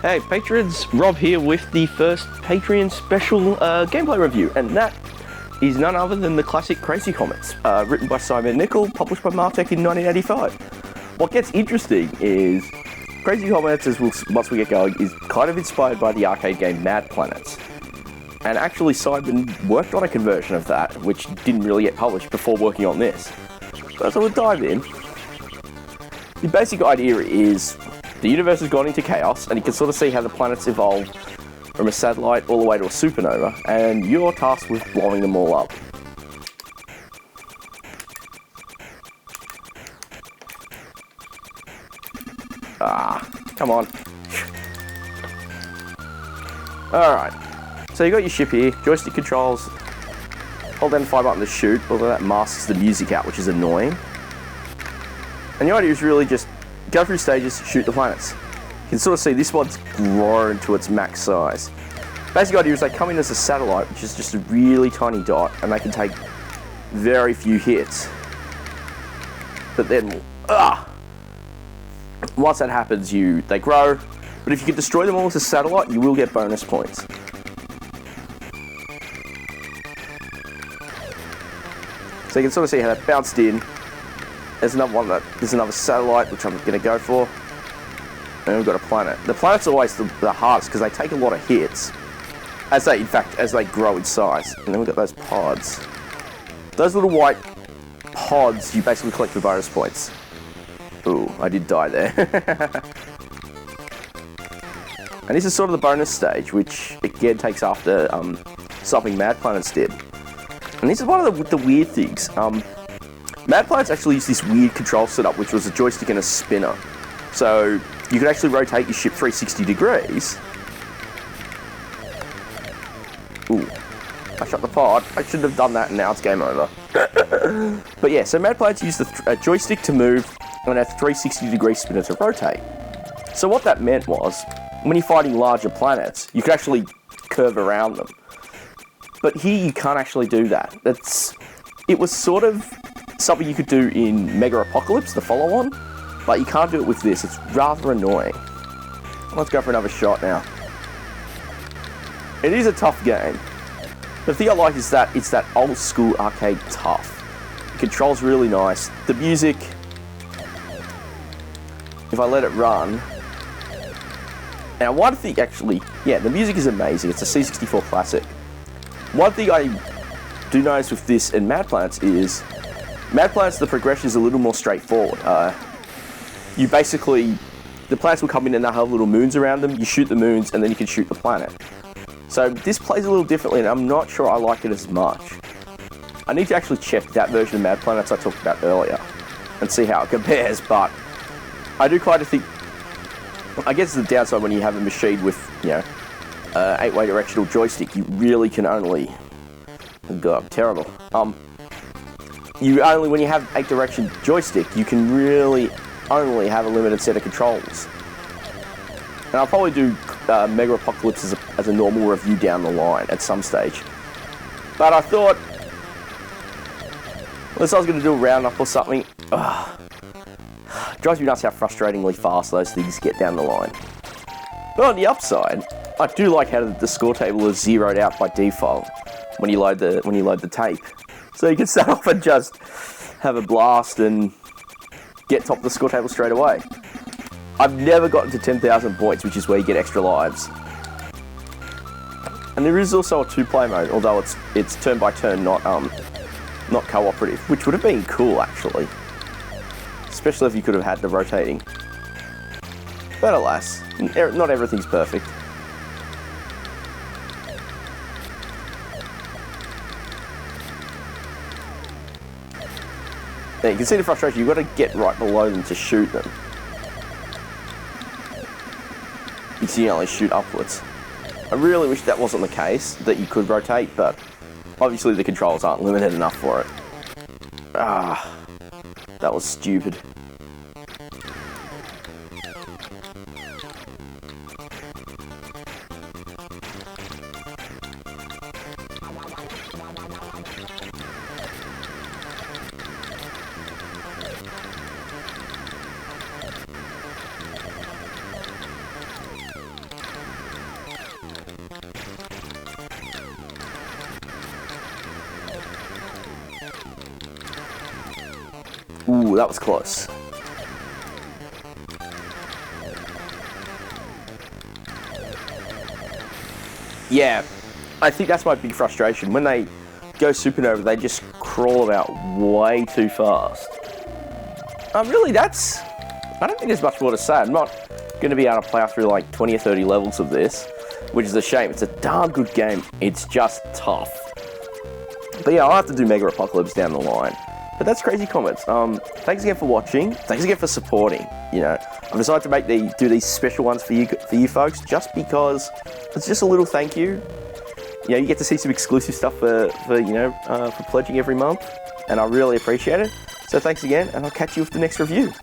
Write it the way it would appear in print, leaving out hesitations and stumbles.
Hey patrons, Rob here with the first Patreon special gameplay review, and that is none other than the classic Crazy Comets, written by Simon Nicol, published by Martech in 1985. What gets interesting is Crazy Comets, once we get going, is kind of inspired by the arcade game Mad Planets. And actually Simon worked on a conversion of that, which didn't really get published before working on this. So we'll dive in. The basic idea is the universe has gone into chaos, and you can sort of see how the planets evolve from a satellite all the way to a supernova, and you're tasked with blowing them all up. Come on. Alright, so you got your ship here, joystick controls, hold down the fire button to shoot, although that masks the music out, which is annoying. And the idea is really just go through stages, shoot the planets. You can sort of see this one's grown to its max size. Basic idea is they come in as a satellite, which is just a really tiny dot, and they can take very few hits. But then, once that happens, they grow. But if you can destroy them all as a satellite, you will get bonus points. So you can sort of see how that bounced in. There's another satellite, which I'm going to go for. And we've got a planet. The planet's always the hardest because they take a lot of hits as they grow in size. And then we've got those pods. Those little white pods you basically collect for bonus points. Ooh, I did die there. And this is sort of the bonus stage, which again takes after something Mad Planets did. And this is one of the weird things. Mad Planets actually used this weird control setup, which was a joystick and a spinner. So you could actually rotate your ship 360 degrees. Ooh, I shot the pod. I shouldn't have done that, and now it's game over. But yeah, so Mad Planets used a joystick to move and a 360 degree spinner to rotate. So what that meant was, when you're fighting larger planets, you could actually curve around them. But here you can't actually do that. It was sort of something you could do in Mega Apocalypse, the follow-on, but you can't do it with this. It's rather annoying. Let's go for another shot now. It is a tough game. The thing I like is that it's that old school arcade tough. The control's really nice. The music, if I let it run. Now one thing the music is amazing. It's a C64 classic. One thing I do notice with this and Mad Planets is Mad Planets, the progression is a little more straightforward. The planets will come in and they'll have little moons around them. You shoot the moons and then you can shoot the planet. So this plays a little differently, and I'm not sure I like it as much. I need to actually check that version of Mad Planets I talked about earlier and see how it compares, but I do kind of think, I guess the downside when you have a machine with, 8-way directional joystick, you really can only, oh god, I'm terrible. When you have 8-direction joystick, you can really only have a limited set of controls. And I'll probably do Mega Apocalypse as a normal review down the line at some stage. But I thought, unless I was going to do a roundup or something, drives me nuts how frustratingly fast those things get down the line. But on the upside, I do like how the score table is zeroed out by default when you load the tape. So you can start off and just have a blast and get top of the score table straight away. I've never gotten to 10,000 points, which is where you get extra lives. And there is also a 2-player mode, although it's turn by turn, not cooperative, which would have been cool actually. Especially if you could have had the rotating. But alas, not everything's perfect. Now you can see the frustration, you've got to get right below them to shoot them. You can only shoot upwards. I really wish that wasn't the case, that you could rotate, but obviously the controls aren't limited enough for it. That was stupid. Ooh, that was close. Yeah, I think that's my big frustration. When they go supernova, they just crawl about way too fast. Really, I don't think there's much more to say. I'm not going to be able to plow through like 20 or 30 levels of this, which is a shame. It's a darn good game. It's just tough. But yeah, I'll have to do Mega Apocalypse down the line. But that's Crazy Comets. Thanks again for watching. Thanks again for supporting. You know, I've decided to do these special ones for you folks, just because it's just a little thank you. You know, you get to see some exclusive stuff for pledging every month, and I really appreciate it. So thanks again, and I'll catch you with the next review.